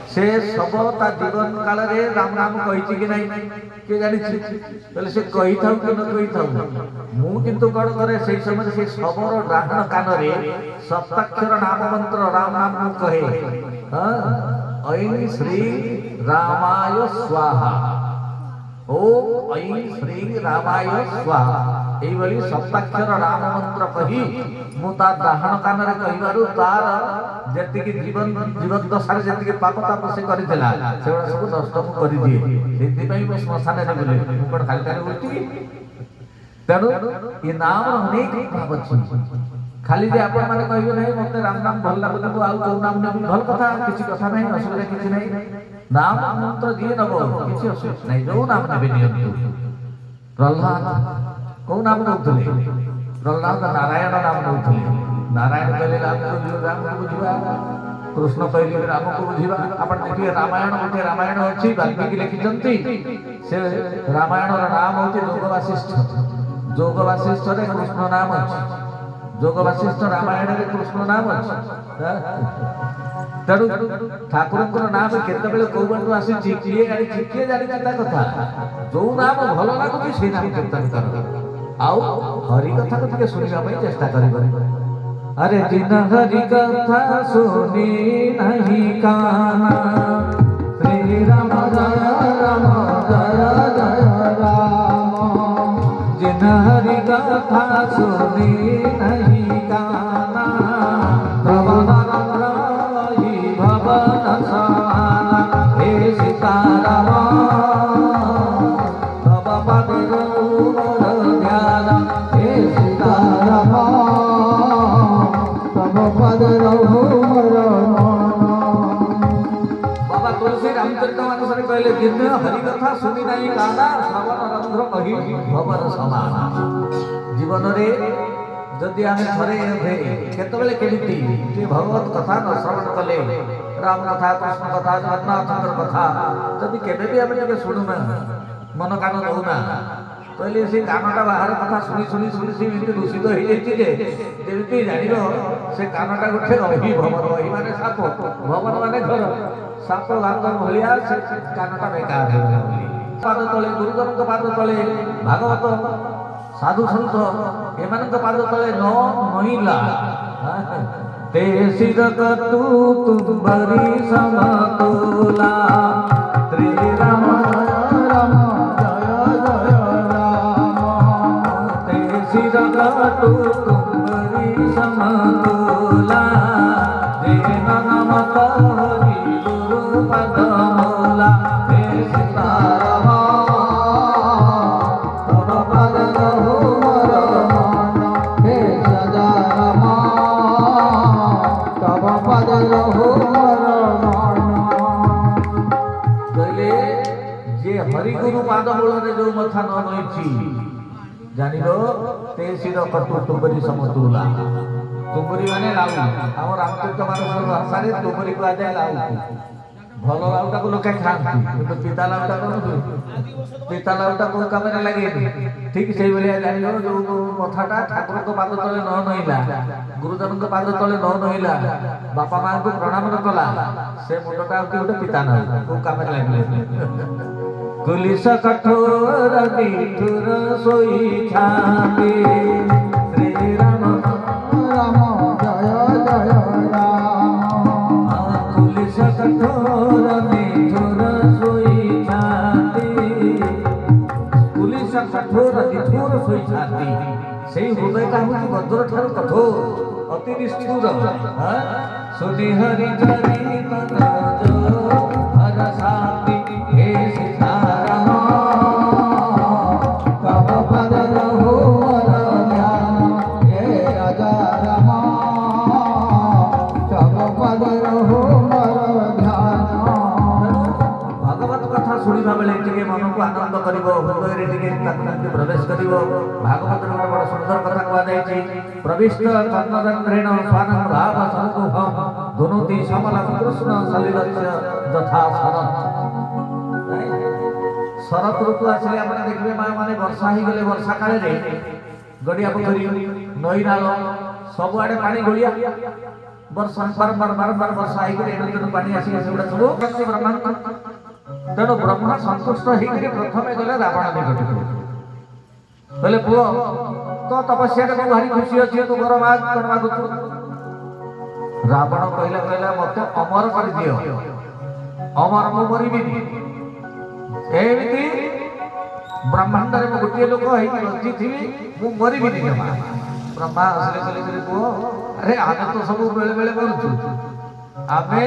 से सब ता जीवन काल रे राम नाम कहिछि कि नहीं के जानि बोले से कहि थाउ कि न कहि थाउ मु किंतु कण करे सेई समय से सबरो डाहण कान रे सप्ताक्षर नाम मंत्र राम नाम मु कहे हां ऐं श्री रामाय स्वाहा ओम ऐं श्री रामाय स्वाहा एई बली सप्ताक्षर राम मंत्र कहि मु ता डाहण कान रे कहिबारु तार जेति कि जीवन दशार जेति कि पाप ताप से करितला सेवडा सब नष्ट मु करि दिए सेति पई मो श्मशान रे बोले मु कोन खाली खाली बोलती तेनु ये नाम अनेक भाव अछि खाली जे आपण माने कहिबे नहीं मते राम नाम भल लागो तो आउ को नाम ने भल कथा किछि कथा नहीं असुविधा किछि नहीं नाम मंत्र दिए नबो किछि असुविधा नहीं जो नाम नेबे नियंतु प्रहलाद को नाम नउतले प्रहलाद नारायण नाम नउतले नारायण कहले राम को बुझिबा कृष्ण कहले राम को बुझिबा आपण देखिए रामायण गोटे रामायण अछि वाल्मीकि लिखिचंती से रामायण रा नाम होती जोग वासिष्ठ रे कृष्ण नाम अछि जोग वासिष्ठ रामायण रे कृष्ण नाम अछि तरु ठाकुर को नाम केते बेले को बंटू आसी चिकिए गाड़ी चिकिए जानि कथा कथा जो नाम भलो लागुची से नाम कीर्तन कर आओ हरि कथा को ଟିକେ सुनिबा पई चेष्टा करिबो अरे जिन हरि कथा सुनी नहीं काना श्री राम जय राम जिन हरि कथा सुनी नहीं काना भवन रही भवन समाना हे सीताराम तब पद ध्यान हे सीताराम बाबा तुलसी रामचरित मानस रे कहले जिन हरि कथा सुनी नहीं काना श्रवण रंध्र कहि भवर समाना जीवन रे जदि आमे थरे केते बेले केमिति जे भगवत कथा न श्रवण कले राम कथा कृष्ण कथा जगन्नाथ कथा जदि केबे भी आमे के सुनु ना मन कान दउना कहले से कानटा बाहर कथा सुनी सुनी सुनी से इते दूषित हो जाइछि जे जेमिति जानिलो से कानटा गोटे रही भवर रही माने साप भवर माने घर साप लांगर भलिया से कानटा बेकार हे बोली पाद तले गुरुजन के पाद तले भागवत साधु संत एमान के पाद तले न नहिला ते सिर कतु तुंबरी समतुला श्री राम राम सिरगतु तुमरी समतुला जेन नाम हरि गुरु पदमूला हे सीताराम तब पद रहु मोर मन हे सदाराम तब पद रहु मोर मन कहले जे हरि गुरु पादमूल रे जो मथा न नइछि जानिलो ते सिर कटु तुबरी समतुला तुबरी माने लाउ हम रामचरित मानस भाषा रे तुबरी को आजाय लाउ भलो लाउटा को लोके खांती किंतु पिता लाउटा को पिता लाउटा को काम रे लागे ठीक सेही बलिया जानिलो जो मथाटा ठाकुर को पाद तले न नहिला गुरुजन को पाद तले न नहिला बापा मां को प्रणाम न कला से मुंडटा उठी पिता न को काम रे लागले कुलिस कठोर निठुर सोई छाती श्री राम राम जय जय राम कुलिस कठोर निठुर सोई छाती कुलिस कठोर निठुर सोई छाती सेई हृदय का हुई वज्र ठार कठोर अति निष्ठुर सुनि हरि जरी मन जो हर साथी हे सीताराम तब पद रहु मोर ध्यान हे राजा राम तब पद रहु मोर ध्यान भगवत कथा सुनिबा बेले टिके मन को आनंद करिवो हृदय रे टिके तत्काल प्रवेश करिवो भागवत रे बड़ सुंदर कथा कहवा जायछि प्रविष्ट चंद्रचंद्रेण स्वानंद भाव संतुभम धुनुति समल कृष्ण सलिलस्य यथा शरत ऋतु आसले आपने देखबे मां माने वर्षा ही गेले वर्षा काले रे गडिया पोखरी नई नाल सब आडे पानी गलिया ବର୍ଷା ବାରମ୍ବାର ବର୍ଷା ହେଇକରି ଏଣୁ ତେଣୁ ପାଣି ଆସିକି ସେଗୁଡ଼ା ସବୁ ବ୍ରହ୍ମାଙ୍କୁ। ତେଣୁ ବ୍ରହ୍ମା ସନ୍ତୁଷ୍ଟ ହେଇକରି ପ୍ରଥମେ ଗଲେ ରାବଣ ନିକଟକୁ। କହିଲେ ପୁଅ ତୋ ତପସ୍ୟାରେ ମୁଁ ଭାରି ଖୁସି ଅଛି, ତୁ ବର ମାଗ କଣ ମାଗୁଛୁ? ରାବଣ କହିଲା ମତେ ଅମର କରିଦିଅ, ଅମର ମୁଁ ମରିବିନି। ଏମିତି ବ୍ରହ୍ମାଣ୍ଡରେ ମୁଁ ଗୋଟିଏ ଲୋକ ହେଇକି ବଞ୍ଚିଥିବି, ମୁଁ ମରିବିନି ଜମା। ବ୍ରହ୍ମା ଆସିଲେ କହିଲେ ପୁଅ ଆରେ ଆମେ ତ ସବୁ ବେଳେ ବେଳେ ମରୁଛୁ, ଆମେ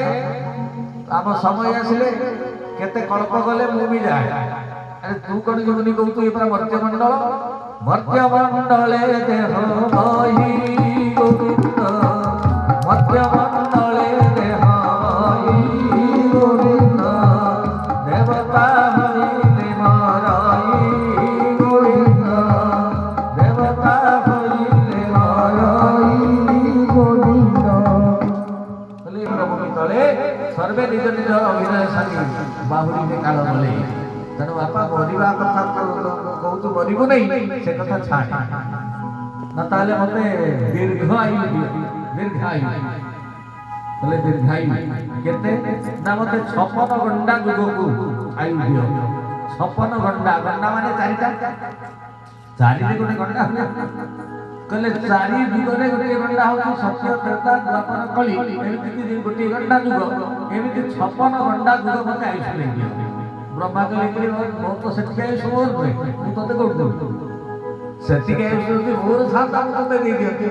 ଆମ ସମୟ ଆସିଲେ କେତେ କଳ୍ପ ଗଲେ ମୁଁ ବି ଯାଏ। ଆରେ ତୁ କଣ ଯିବୁନି କହୁଛୁ? ଏ ପରା ମର୍ତ୍ତ୍ୟମଣ୍ଡଳ, ମର୍ତ୍ତ୍ୟମଣ୍ଡଳେ ଦେହ ବହି ଗୋବିନ୍ଦ, ମର୍ତ୍ତ୍ୟମଣ୍ଡଳେ ଦେହ ବହି ଗୋବିନ୍ଦ, ଦେବତା ହଇଲେ ମରଇ ଗୋବିନ୍ଦ, ଦେବତା ହଇଲେ ମରଇ ଗୋବିନ୍ଦ। ତଳେ ସର୍ବେ ନିଜ ନିଜ ଅଭିନୟ ସାରି ବାହୁଡ଼ିରେ କାଳ ବୋଲେ। ତେଣୁ ବାପା ମରିବା କଥା କହୁଛୁ, ମରିବୁ ନାହିଁ ସେ କଥା ଛାଡ଼, ନା ତାହେଲେ ମତେ ଦୀର୍ଘ ଆୟୁ ଦିଅ। ଦୀର୍ଘାୟୁ ବୋଲେ ଦୀର୍ଘାୟୁ କେତେ? ନା ମତେ 56 ଘଣ୍ଟା ଯୁଗକୁ ଆୟୁ ଦିଅ। 56 ଘଣ୍ଟା, ଘଣ୍ଟା ମାନେ ଚାରିଟା, ଚାରିରେ ଗୋଟେ ଘଣ୍ଟା ହୁଏ। କହିଲେ ଚାରି ଯୁଗରେ ଗୋଟିଏ ଘଣ୍ଟା ହଉଛି ସତ୍ୟ ତ୍ରେତା ଦ୍ୱାପର କଳି, ଏମିତି ଗୋଟିଏ ଘଣ୍ଟା ଯୁଗ, ଏମିତି 56 ଘଣ୍ଟା ଯୁଗ ମତେ ଆୟୁଷ ଦେଇଦିଅ। ବ୍ରହ୍ମା କହିଲେ ମୋର ତ ସେତିକି ଆୟୁଷ ମୋର ନୁହେଁ, ମୁଁ ତତେ କୋଉଠି ଦେବି? ସେତିକି ଆୟୁଷ ଯଦି ମୋର ଥାନ୍ତା ମୁଁ ତତେ ଦେଇଦିଅନ୍ତି,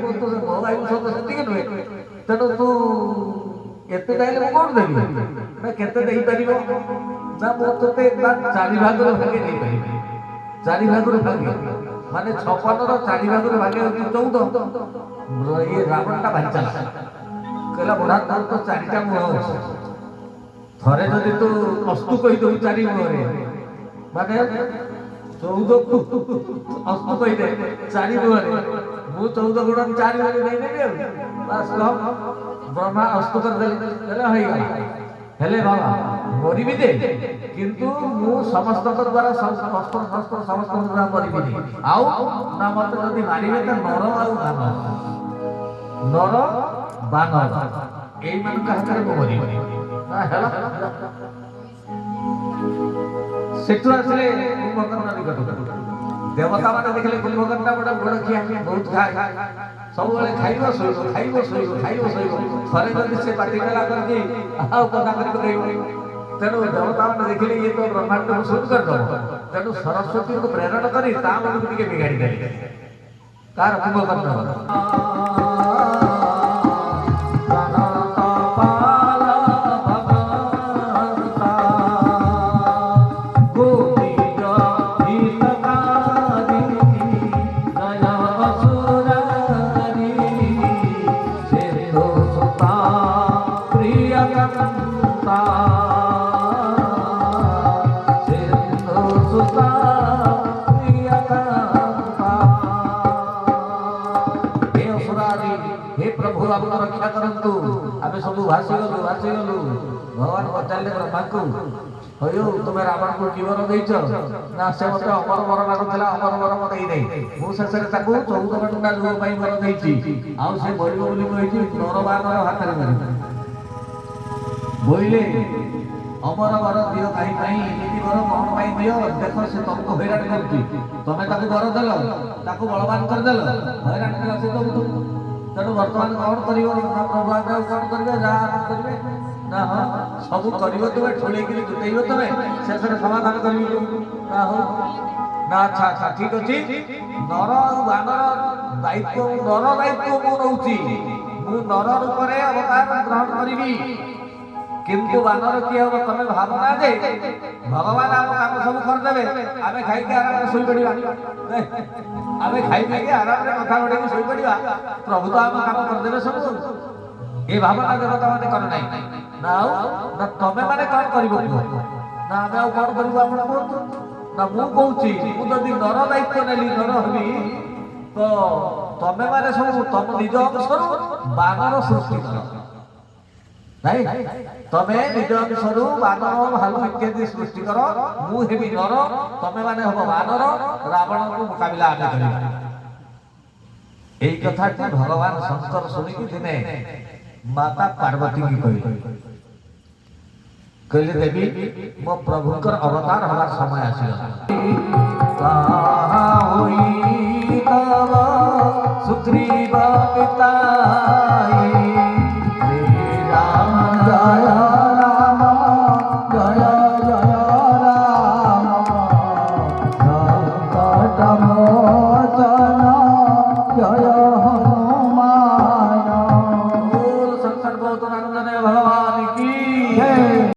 ମୋ ଆୟୁଷ ତ ସେତିକି ନୁହେଁ। ତେଣୁ ତୁ ଏତେ ଚାହିଁଲେ ମୁଁ କୋଉଠି ଦେବି? ନା କେତେ ଦେଇପାରିବ? ନା ମୁଁ ତତେ 4 ଭାଗରୁ ଭାଗେ ଦେଇପାରିବି। 4 ଭାଗରୁ ଭାଗେ ମାନେ 56ର 4 ଭାଗରୁ ଭାଗେ ହଉଛି 14। ଇଏ ରାବଣଟା ଭାରି ଚାଲା, କହିଲା ବୁଢ଼ା ତୋର ତ 4ଟା ମୁହଁ ଅଛି, ଥରେ ଯଦି ତୁ ଅସ୍ତୁ କହିଦେବୁ 4 ମୁହଁରେ, ମାନେ 14କୁ ଅସ୍ତୁ କହିଦେ 4 ମୁହଁରେ, ମୁଁ 14 ଗୁଣ 4 ନେଇନେବି ଆଉ। ବାସ୍ ବ୍ରହ୍ମା ଅସ୍ତୁ କରିଦେଲେ, ହେଇଗଲା। ହେଲେ ବାବା ମରିବି ଯେ, କିନ୍ତୁ ମୁଁ ସମସ୍ତଙ୍କ ଦ୍ୱାରା ସମସ୍ତଙ୍କ ଦ୍ୱାରା ମରିବିନି। ଆଉ ନା ମତେ ଯଦି ମାରିବେ ତ ନର ଆଉ ବାନର, ନର ବାନର ଏଇମାନଙ୍କ ହାତରେ ମୁଁ ମରିବି। ସେଠୁ ଆସିଲେ କୁମ୍ଭକର୍ଣ୍ଣ ନିକଟକୁ। ଦେବତା ମାନେ ଦେଖିଲେ କୁମ୍ଭକର୍ଣ୍ଣ ଗୋଟେ ବଡ଼ ଖିଆ, ବହୁତ ଖାଏ, ସବୁବେଳେ ଖାଇବ ଶୋଇବ, ଖାଇବ ଶୋଇବ, ଖାଇବ ଶୋଇବ। ଥରେ ଯଦି ସେ ପାଟି କଲା କରିକି ଆଉ କଥା କରିକି ରହିବ। ତେଣୁ ଦେବତା ମାନେ ଦେଖିଲେ ଇଏ ତ ବ୍ରହ୍ମାଣ୍ଡକୁ ଶୂନ୍ୟ କରିଦବ, ତେଣୁ ସରସ୍ୱତୀଙ୍କୁ ପ୍ରେରଣ କରି ତା ମନକୁ ଟିକେ ବିଗାଡ଼ି ଦେଲେ। ତାର କୁମ୍ଭକର୍ଣ୍ଣ ରକ୍ଷା କରନ୍ତୁ। ଆମେ ସବୁ ଭାସିଗଲୁ। ଭଗବାନ ପଚାରିଲେ ବ୍ରହ୍ମାଙ୍କୁ, ହଉ ତୁମେ ରାବଣକୁ କି ବର ଦେଇଛ? ନା ସେ ମତେ ଅମର ବର ମାଗୁଥିଲା, ଅମର ବର ମତେ ଦେଇନାହିଁ। ମୁଁ ଶେଷରେ ତାକୁ 14 ଘଣ୍ଟା ଯୁଗ ପାଇଁ ବର ଦେଇଛି। ଆଉ ସେ ମରିବ ବୋଲି କହିଛି, ନର ବାନର ହାତରେ ମରିବ। ବୋଇଲେ ଅମର ବର ଦିଅ କାହିଁ ପାଇଁ? ଏମିତି ବର କଣ ପାଇଁ ଦିଅ? ଦେଖ ସେ ତମକୁ ହଇରାଣ କରୁଛି, ତମେ ତାକୁ ବର ଦେଲ, ତାକୁ ବଳବାନ କରିଦେଲ, ହଇରାଣ କଲା ସେ ତମକୁ। ତେଣୁ ବର୍ତ୍ତମାନ କଣ କରିବ? ନା ପ୍ରଭୁ ଆଜ୍ଞା କଣ କରିବେ? ଯାହା କରିବେ ନା ହଁ ସବୁ କରିବ ତୁମେ, ଠୁଳେଇକିରି ଜୁଟେଇବ ତୁମେ, ଶେଷରେ ସମାଧାନ କରିବ। ନା ହଉ ନା ଆଚ୍ଛା ଠିକ ଅଛି। ନର ଆଉ ବାନର ଦାୟିତ୍ୱ, ନର ଦାୟିତ୍ୱ ମୁଁ ନଉଛି। ମୁଁ ନର ରୂପରେ ଅବତାର ଗ୍ରହଣ କରିବି, କିନ୍ତୁ ବାନର କିଏ ହବ? ତମେ ଭାବନା ଯେ ଭଗବାନ ଆମ କାମ ସବୁ କରିଦେବେ, ଆମେ ଖାଇକି ଆରାମରେ ଶୋଇପଡ଼ିବା। ଆମେ ଖାଇ ପିଇକି ଆରାମରେ କଥା ବଢ଼େଇକି ଶୋଇପଡ଼ିବା, ପ୍ରଭୁ ତ ଆମ କାମ କରିଦେବେ ସବୁ। ଏ ଭାବନା ଦେବତା ମାନେ କର ନାହିଁ। ନା ଆଉ ନା ତମେ ମାନେ କଣ କରିବ କୁହ? ନା ଆମେ ଆଉ କଣ କରିବୁ ଆପଣ କୁହନ୍ତୁ? ନା ମୁଁ କହୁଛି, ମୁଁ ଯଦି ନର ଦାୟିତ୍ୱ ନେଲି, ନର ହେବି, ତ ତମେ ମାନେ ସବୁ ତମ ନିଜ ଅଂଶରୁ ବାନର ସୃଷ୍ଟି କର। ନାଇଁ, ତମେ ନିଜ ଅଂଶରୁ ବାନର, ଭାଲୁ ଇତ୍ୟାଦି ସୃଷ୍ଟି କର। ମୁଁ ହେବି ନର, ତମେ ମାନେ ହବ ବାନର, ରାବଣକୁ ମୁକାବିଲା ଆମେ କରିବା। এই কথাটি ভগবান শঙ্কর শুনিকি দিনে माता पार्वती की कहले देवी मो प्रभुकर अवतार हमार समय आसीगला होई तब सुग्रीव पिताई